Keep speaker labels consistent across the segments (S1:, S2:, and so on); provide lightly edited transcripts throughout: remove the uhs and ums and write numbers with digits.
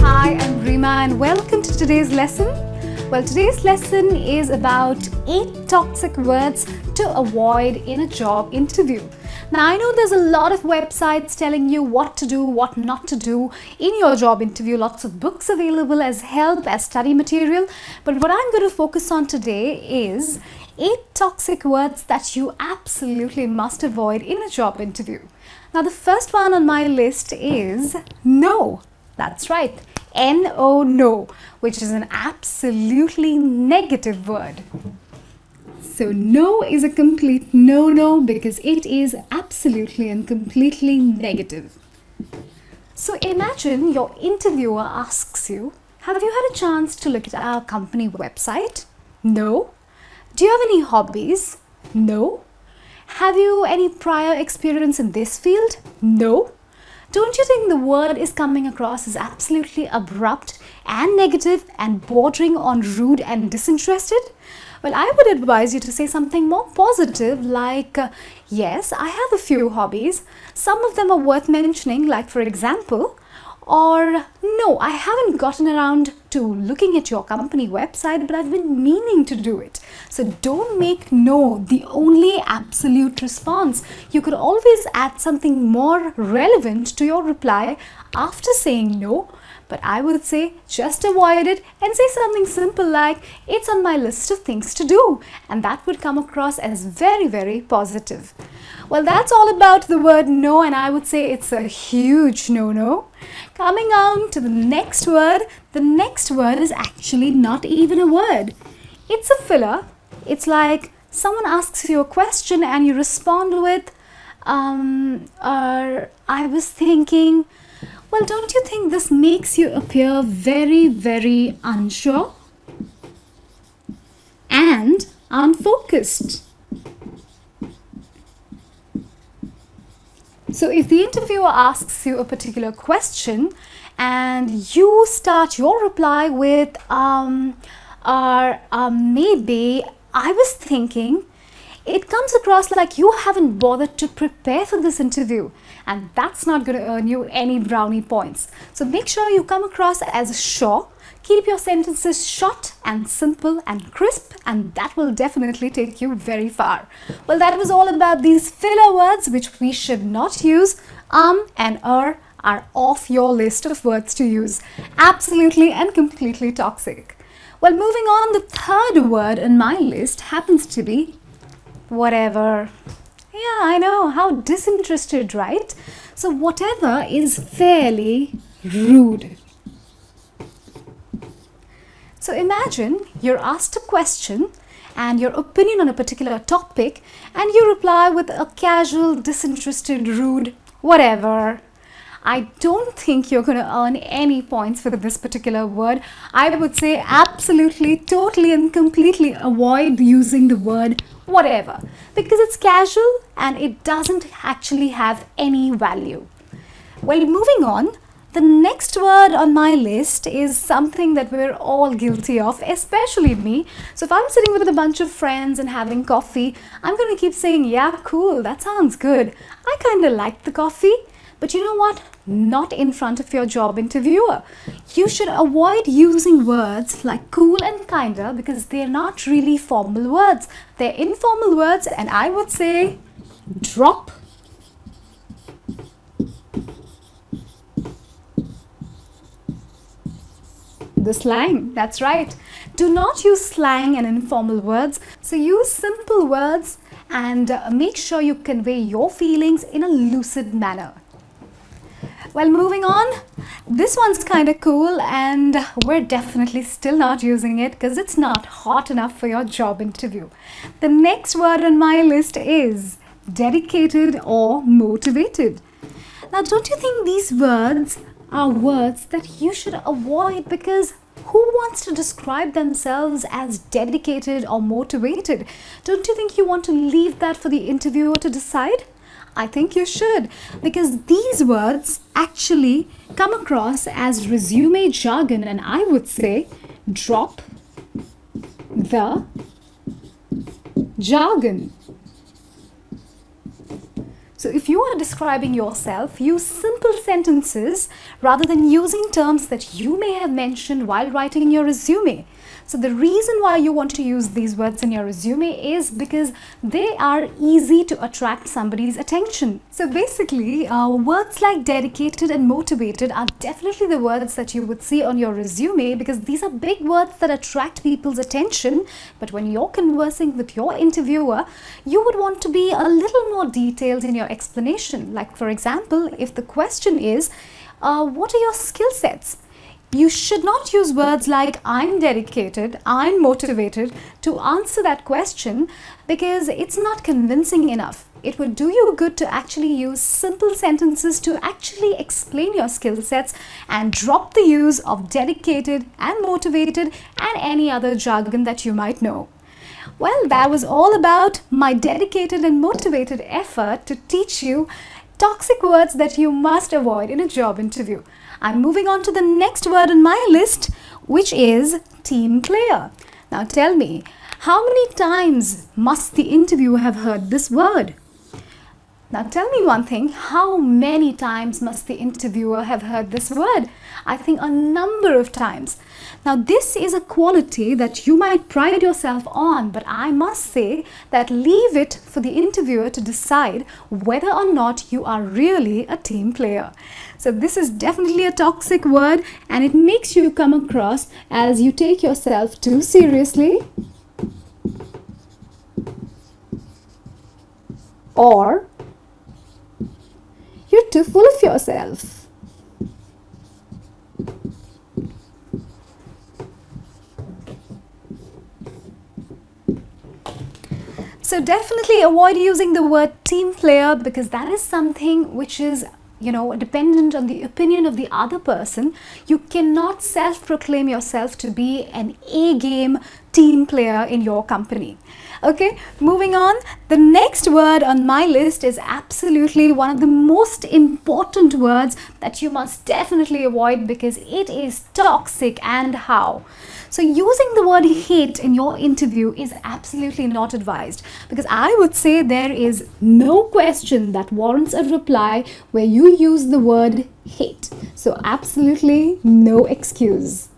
S1: Hi, I'm Rima and welcome to today's lesson. Well, today's lesson is about 8 toxic words to avoid in a job interview. Now, I know there's a lot of websites telling you what to do, what not to do in your job interview, lots of books available as help, as study material. But what I'm going to focus on today is 8 toxic words that you absolutely must avoid in a job interview. Now, the first one on my list is no. That's right. N-O, no, which is an absolutely negative word. So no is a complete no-no because it is absolutely and completely negative. So imagine your interviewer asks you, have you had a chance to look at our company website? No. Do you have any hobbies? No. Have you any prior experience in this field? No. Don't you think the word is coming across as absolutely abrupt and negative and bordering on rude and disinterested? Well, I would advise you to say something more positive like, yes, I have a few hobbies. Some of them are worth mentioning, like for example, or no, I haven't gotten around to looking at your company website, but I've been meaning to do it. So don't make no the only absolute response. You could always add something more relevant to your reply after saying no. But I would say just avoid it and say something simple like, it's on my list of things to do. And that would come across as very, very positive. Well, that's all about the word no, and I would say it's a huge no-no. Coming on to the next word is actually not even a word. It's a filler. It's like someone asks you a question and you respond with, I was thinking. Well, don't you think this makes you appear very, very unsure and unfocused? So if the interviewer asks you a particular question and you start your reply with, maybe I was thinking, it comes across like you haven't bothered to prepare for this interview, and that's not going to earn you any brownie points. So make sure you come across as sure. Keep your sentences short and simple and crisp, and that will definitely take you very far. Well, that was all about these filler words which we should not use. And are off your list of words to use. Absolutely and completely toxic. Well, moving on, the third word on my list happens to be whatever. Yeah, I know, how disinterested, right? So whatever is fairly rude. So imagine you're asked a question and your opinion on a particular topic, and you reply with a casual, disinterested, rude, whatever. I don't think you're going to earn any points for this particular word. I would say absolutely, totally and completely avoid using the word whatever because it's casual and it doesn't actually have any value. Well, moving on, the next word on my list is something that we're all guilty of, especially me. So if I'm sitting with a bunch of friends and having coffee, I'm going to keep saying, yeah, cool, that sounds good. I kind of like the coffee. But you know what? Not in front of your job interviewer. You should avoid using words like cool and kinda because they're not really formal words. They're informal words, and I would say drop. The slang, that's right. Do not use slang and informal words. So use simple words and make sure you convey your feelings in a lucid manner. Well, moving on, this one's kind of cool and we're definitely still not using it because it's not hot enough for your job interview. The next word on my list is dedicated or motivated. Now, don't you think these words are words that you should avoid because who wants to describe themselves as dedicated or motivated? Don't you think you want to leave that for the interviewer to decide? I think you should, because these words actually come across as resume jargon, and I would say drop the jargon. So if you are describing yourself, use simple sentences rather than using terms that you may have mentioned while writing your resume. So the reason why you want to use these words in your resume is because they are easy to attract somebody's attention. So basically, words like dedicated and motivated are definitely the words that you would see on your resume, because these are big words that attract people's attention. But when you're conversing with your interviewer, you would want to be a little more detailed in your explanation. Like, for example, if the question is, what are your skill sets? You should not use words like I'm dedicated, I'm motivated to answer that question, because it's not convincing enough. It would do you good to actually use simple sentences to actually explain your skill sets and drop the use of dedicated and motivated and any other jargon that you might know. Well, that was all about my dedicated and motivated effort to teach you toxic words that you must avoid in a job interview. I'm moving on to the next word on my list, which is team player. Now tell me, how many times must the interviewer have heard this word? Now tell me one thing, how many times must the interviewer have heard this word? I think a number of times. Now this is a quality that you might pride yourself on, but I must say that leave it for the interviewer to decide whether or not you are really a team player. So this is definitely a toxic word, and it makes you come across as you take yourself too seriously, or you're too full of yourself. So definitely avoid using the word team player, because that is something which is dependent on the opinion of the other person. You cannot self-proclaim yourself to be an A-game team player in your company. Okay, moving on. The next word on my list is absolutely one of the most important words that you must definitely avoid, because it is toxic. And how? So using the word hate in your interview is absolutely not advised, because I would say there is no question that warrants a reply where you use the word hate. So absolutely no excuse.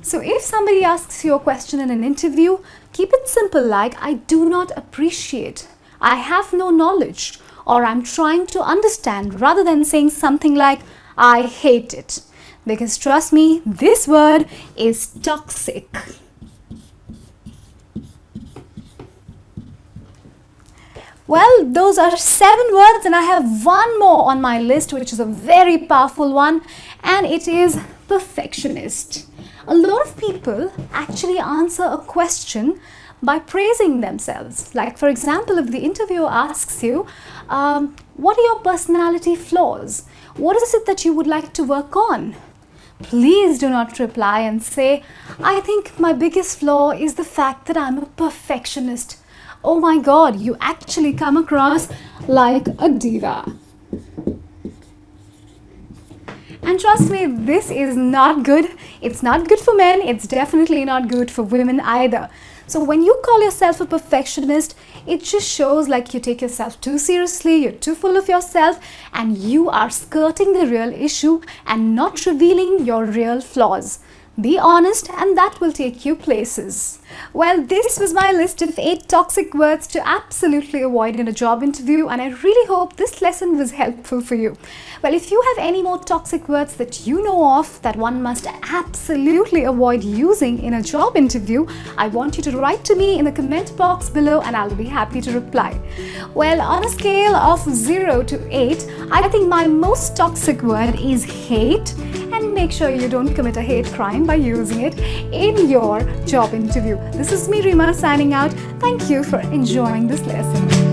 S1: So if somebody asks you a question in an interview, keep it simple, like I do not appreciate, I have no knowledge, or I'm trying to understand, rather than saying something like I hate it. Because trust me, this word is toxic. Well, those are 7 words, and I have one more on my list, which is a very powerful one, and it is perfectionist. A lot of people actually answer a question by praising themselves. Like, for example, if the interviewer asks you, what are your personality flaws? What is it that you would like to work on? Please do not reply and say, I think my biggest flaw is the fact that I'm a perfectionist. Oh my God, you actually come across like a diva. And trust me, this is not good. It's not good for men. It's definitely not good for women either. So when you call yourself a perfectionist, it just shows like you take yourself too seriously, you're too full of yourself, and you are skirting the real issue and not revealing your real flaws. Be honest, and that will take you places. Well, this was my list of 8 toxic words to absolutely avoid in a job interview, and I really hope this lesson was helpful for you. Well, if you have any more toxic words that you know of that one must absolutely avoid using in a job interview, I want you to write to me in the comment box below, and I'll be happy to reply. Well, on a scale of 0 to 8, I think my most toxic word is hate. And make sure you don't commit a hate crime by using it in your job interview. This is me, Rima, signing out. Thank you for enjoying this lesson.